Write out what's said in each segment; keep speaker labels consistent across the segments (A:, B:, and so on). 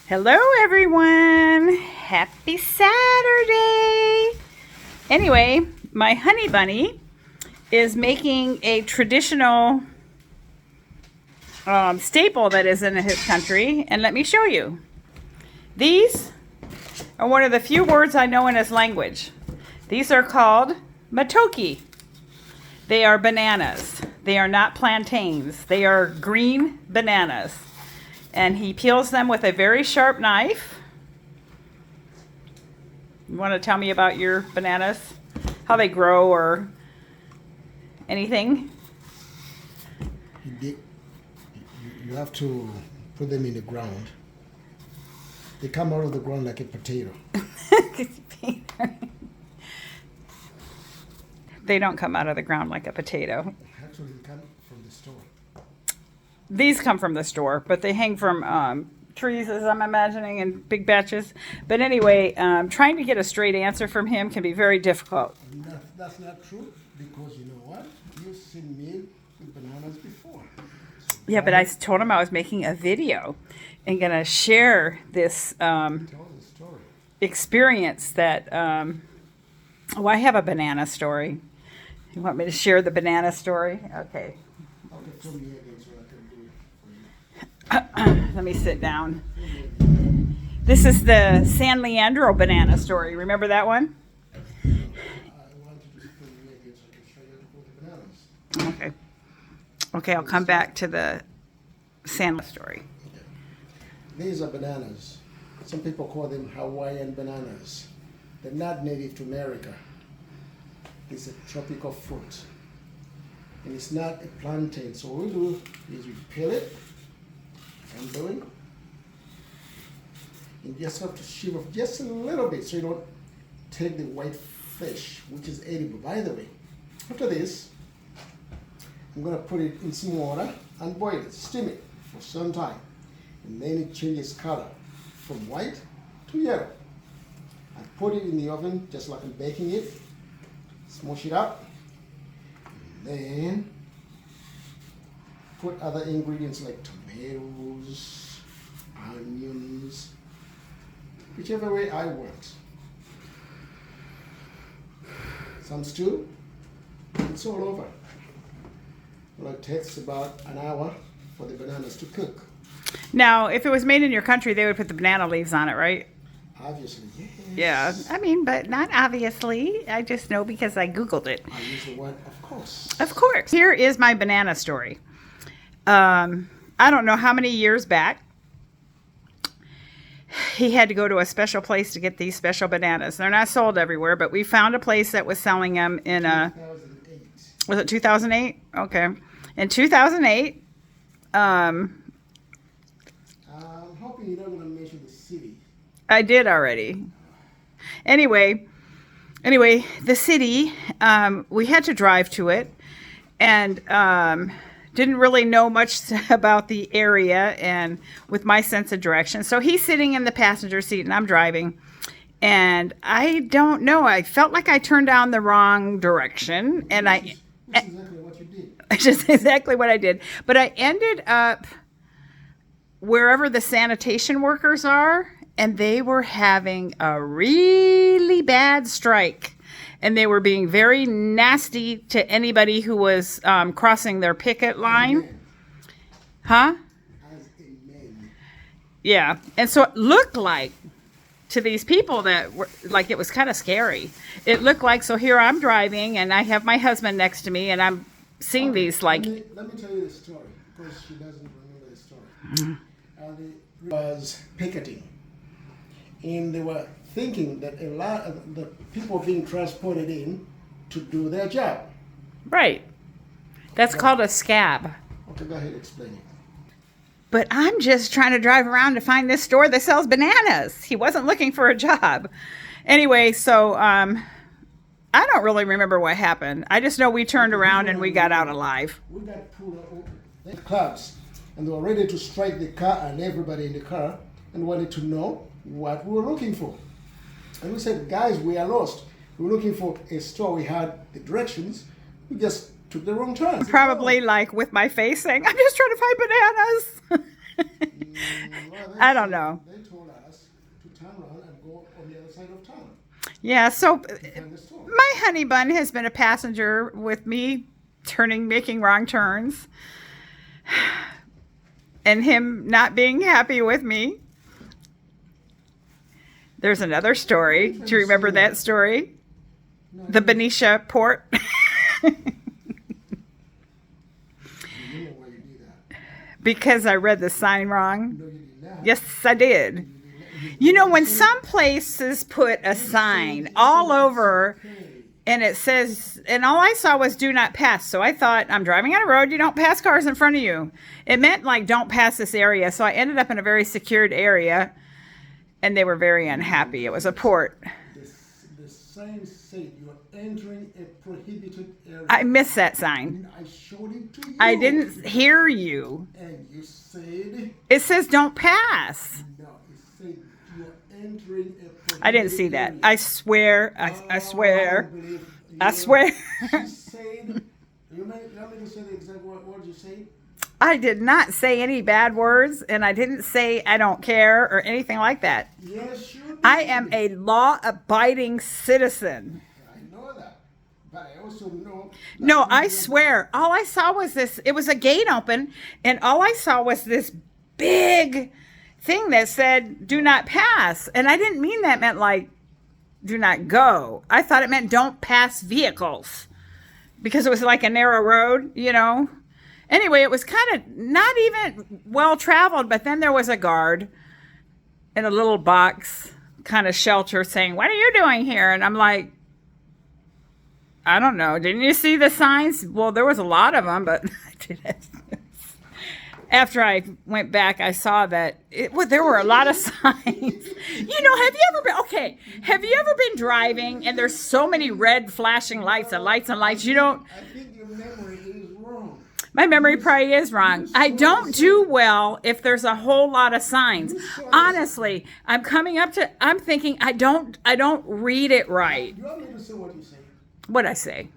A: Hello everyone! Happy Saturday! Anyway, my honey bunny is making a traditional staple that is in his country, and let me show you. These are one of the few words I know in his language. These are called matoke. They are bananas. They are not plantains. They are green bananas. And he peels them with a very sharp knife. You want to tell me about your bananas? How they grow or anything?
B: You have to put them in the ground. They come out of the ground like a potato.
A: They don't come out of the ground like a potato.
B: Actually, they come from the store.
A: These come from the store, but they hang from trees, as I'm imagining, in big batches. But anyway, trying to get a straight answer from him can be very difficult.
B: That's not true, because you know what? You've seen me with bananas before. So
A: yeah, but I told him I was making a video and going to share this
B: tell the story.
A: experience that... oh, I have a banana story. You want me to share the banana story? Okay.
B: Okay, fill me again so I can do it for you.
A: Let me sit down. This is the San Leandro banana story. Remember that one?
B: I want you to fill me again so I can show you how to put the bananas.
A: Okay. Okay, I'll come back to the San story.
B: Okay. These are bananas. Some people call them Hawaiian bananas. They're not native to America. It's a tropical fruit. And it's not a plantain. So what we do is we peel it. I'm doing. You just have to shave off just a little bit so you don't take the white flesh, which is edible, by the way. After this, I'm going to put it in some water and boil it, steam it for some time. And then it changes color from white to yellow. I put it in the oven just like I'm baking it, smush it up, and then put other ingredients like tomatoes, onions, whichever way I want. Some stew, it's all over. Well, it takes about an hour for the bananas to cook.
A: Now, if it was made in your country, they would put the banana leaves on it, right?
B: Obviously, yes.
A: Yeah, I mean, but not obviously. I just know because I Googled it.
B: I use the word of course.
A: Of course. Here is my banana story. I don't know how many years back, he had to go to a special place to get these special bananas. They're not sold everywhere, but we found a place that was selling them in a...
B: 2008.
A: Was it 2008? Okay. In 2008,
B: I'm hoping you're not going to mention the city.
A: I did already. Anyway, the city, we had to drive to it and didn't really know much about the area and with my sense of direction. So he's sitting in the passenger seat and I'm driving. And I don't know. I felt like I turned down the wrong direction. And
B: Which is exactly what you did.
A: just exactly what I did. But I ended up wherever the sanitation workers are. And they were having a really bad strike. And they were being very nasty to anybody who was crossing their picket line.
B: Amen.
A: Huh?
B: As a man.
A: Yeah. And so it looked like to these people that were like it was kind of scary. It looked like, so here I'm driving and I have my husband next to me and I'm seeing these like...
B: Let me tell you the story, because she doesn't remember the story. They was picketing. And they were thinking that a lot of the people were being transported in to do their job.
A: Right. That's called a scab.
B: Okay, go ahead, explain it.
A: But I'm just trying to drive around to find this store that sells bananas. He wasn't looking for a job. Anyway, so I don't really remember what happened. I just know we turned around and we got out alive.
B: We got pulled over. The clubs, and they were ready to strike the car and everybody in the car, and wanted to know what we were looking for. And we said, guys, we are lost. We were looking for a store. We had the directions. We just took the wrong turn.
A: Probably like with my face saying, I'm just trying to find bananas.
B: Well,
A: I don't know.
B: They told side of town.
A: Yeah, so
B: Find the store.
A: my honey bun has been a passenger with me making wrong turns, and him not being happy with me. There's another story. Do you remember that story?
B: No,
A: The Benicia port.
B: you know why you did that.
A: Because I read the sign wrong.
B: No, you did not.
A: Yes, I did. You know, when some places put a sign all over and it says, and all I saw was do not pass. So I thought, I'm driving on a road, you don't pass cars in front of you. It meant like, don't pass this area. So I ended up in a very secured area and they were very unhappy. It was a port.
B: The sign said you're entering a prohibited area.
A: I missed that sign.
B: I showed it to you.
A: I didn't hear you.
B: And you said,
A: It says don't pass.
B: no, it said you're entering a prohibited
A: I didn't see that.
B: area.
A: I swear. I swear.
B: believe
A: I
B: you.
A: swear.
B: She said, you want me to say the exact word you said?
A: I did not say any bad words, and I didn't say I don't care or anything like that.
B: Yes, you did.
A: I am a law-abiding citizen.
B: I know that. But I also know. that
A: No,
B: you
A: I
B: don't-
A: swear. All I saw was this. It was a gate open, and all I saw was this big thing that said, do not pass. And I didn't mean that meant like, do not go. I thought it meant don't pass vehicles because it was like a narrow road, you know. Anyway, it was kind of not even well traveled, but then there was a guard in a little box kind of shelter saying, what are you doing here? And I'm like, I don't know. Didn't you see the signs? Well, there was a lot of them, but I didn't. After I went back, I saw that there were a lot of signs. Have you ever been driving and there's so many red flashing lights and lights and lights? You don't,
B: I think your memory is wrong.
A: my memory probably is wrong. I don't do well if there's a whole lot of signs. Honestly, I'm thinking I don't read it right.
B: You want me to say what you say?
A: What'd I say?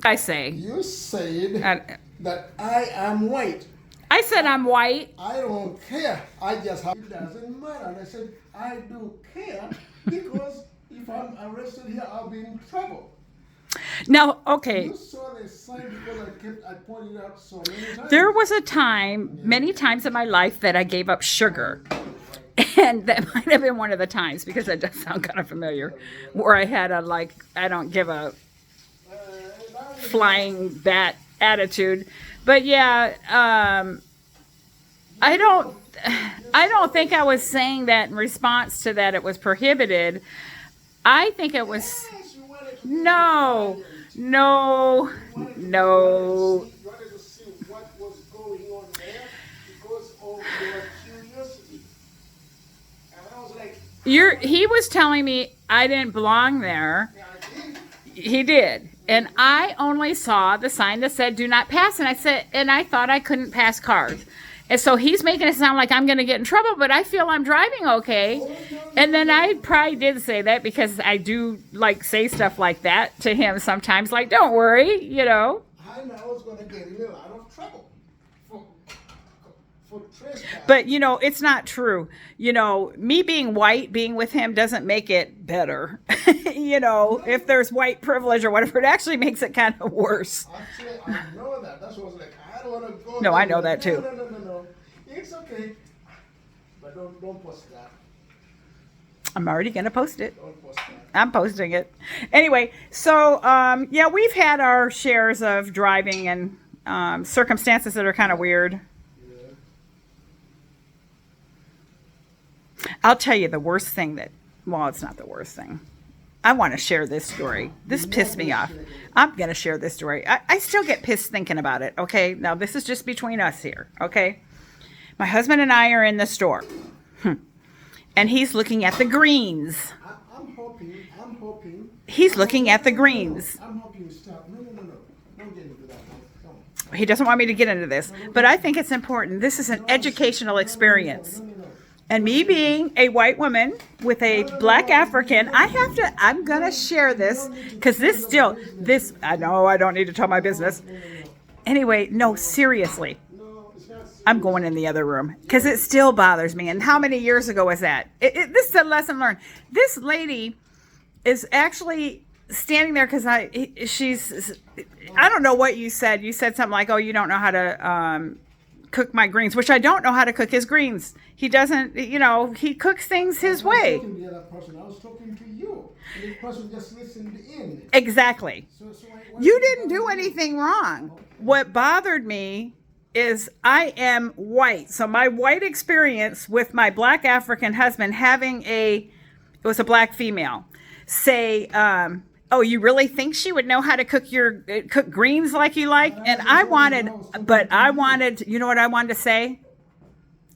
A: I say,
B: You said that I am white.
A: I said I'm white.
B: I don't care. I just have, it doesn't matter. And I said, I do care because if I'm arrested here, I'll be in trouble.
A: Now, okay.
B: You saw the sign because I pointed out so many times.
A: There was a time, many times in my life, that I gave up sugar. And that might have been one of the times, because that does sound kind of familiar, where I had I don't give a flying bat attitude. But yeah, I don't think I was saying that in response to that it was prohibited. I think it was,
B: Yes, you wanted to
A: no.
B: You wanted to see what was going on there because of your curiosity. And I was like,
A: He was telling me I didn't belong there.
B: yeah, I did.
A: He did. And I only saw the sign that said do not pass. And I thought I couldn't pass cars. And so he's making it sound like I'm going to get in trouble, but I feel I'm driving okay. And then I probably did say that because I do say stuff like that to him sometimes, like, don't worry, you know.
B: I know I was going to get in a lot of trouble for trespassing.
A: But, it's not true. Me being white, being with him doesn't make it better. If there's white privilege or whatever, it actually makes it kind of worse.
B: Actually, I know that. That's what I was like. I don't want to go.
A: No,
B: there.
A: I know that too.
B: No. It's okay. But don't post that.
A: I'm already going to post it.
B: Don't post that.
A: I'm posting it. Anyway, so, yeah, we've had our shares of driving and circumstances that are kind of weird.
B: Yeah.
A: I'll tell you the worst thing it's not the worst thing. I want to share this story. This pissed me off. I'm going to share this story. I still get pissed thinking about it, okay? Now, this is just between us here, okay? My husband and I are in the store. And he's looking at the greens.
B: I'm hoping.
A: He's looking at the greens.
B: I'm hoping you stop. No. Don't get into that. Come on.
A: He doesn't want me to get into this, but I think it's important. This is an educational experience.
B: No.
A: And me being a white woman with a black African, I'm going to share this because I know I don't need to tell my business. Anyway, no, seriously.
B: No, it's not serious.
A: I'm going in the other room because it still bothers me. And how many years ago was that? This is a lesson learned. This lady is actually standing there because I don't know what you said. You said something like, "Oh, you don't know how to cook my greens," which I don't know how to cook his greens. He doesn't, he cooks things his way.
B: I was talking to the other person. I was talking to you. And the person just listened in.
A: Exactly.
B: So
A: You didn't do anything wrong. What bothered me is I am white. So my white experience with my black African husband having it was a black female, say, "Oh, you really think she would know how to cook greens like you like?" And I wanted, you know what I wanted to say?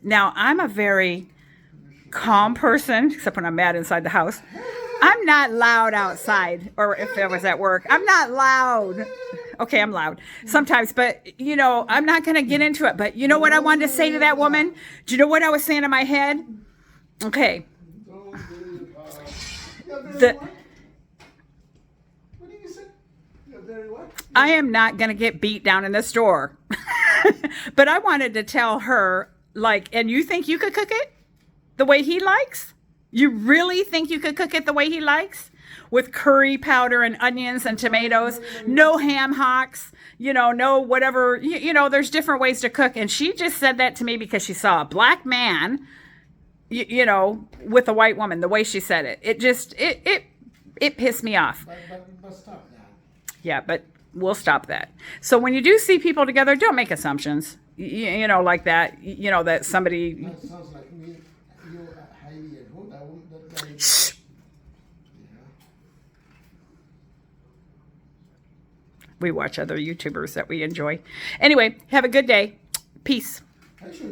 A: Now, I'm a very calm person, except when I'm mad inside the house. I'm not loud outside, or if I was at work. I'm not loud. Okay, I'm loud sometimes, but, I'm not going to get into it. But you know what I wanted to say to that woman? Do you know what I was saying in my head? Okay.
B: What did you say? You're very what?
A: I am not going to get beat down in the store. But I wanted to tell her, and you think you could cook it the way he likes? You really think you could cook it the way he likes? With curry powder and onions and tomatoes, no ham hocks, no whatever, there's different ways to cook. And she just said that to me because she saw a black man, with a white woman, the way she said it. It just, it pissed me off.
B: But stop that.
A: Yeah, but we'll stop that. So when you do see people together, don't make assumptions, like that, that somebody...
B: That sounds like me. You are highly at home.
A: Shh. We watch other YouTubers that we enjoy. Anyway, have a good day. Peace.
B: I should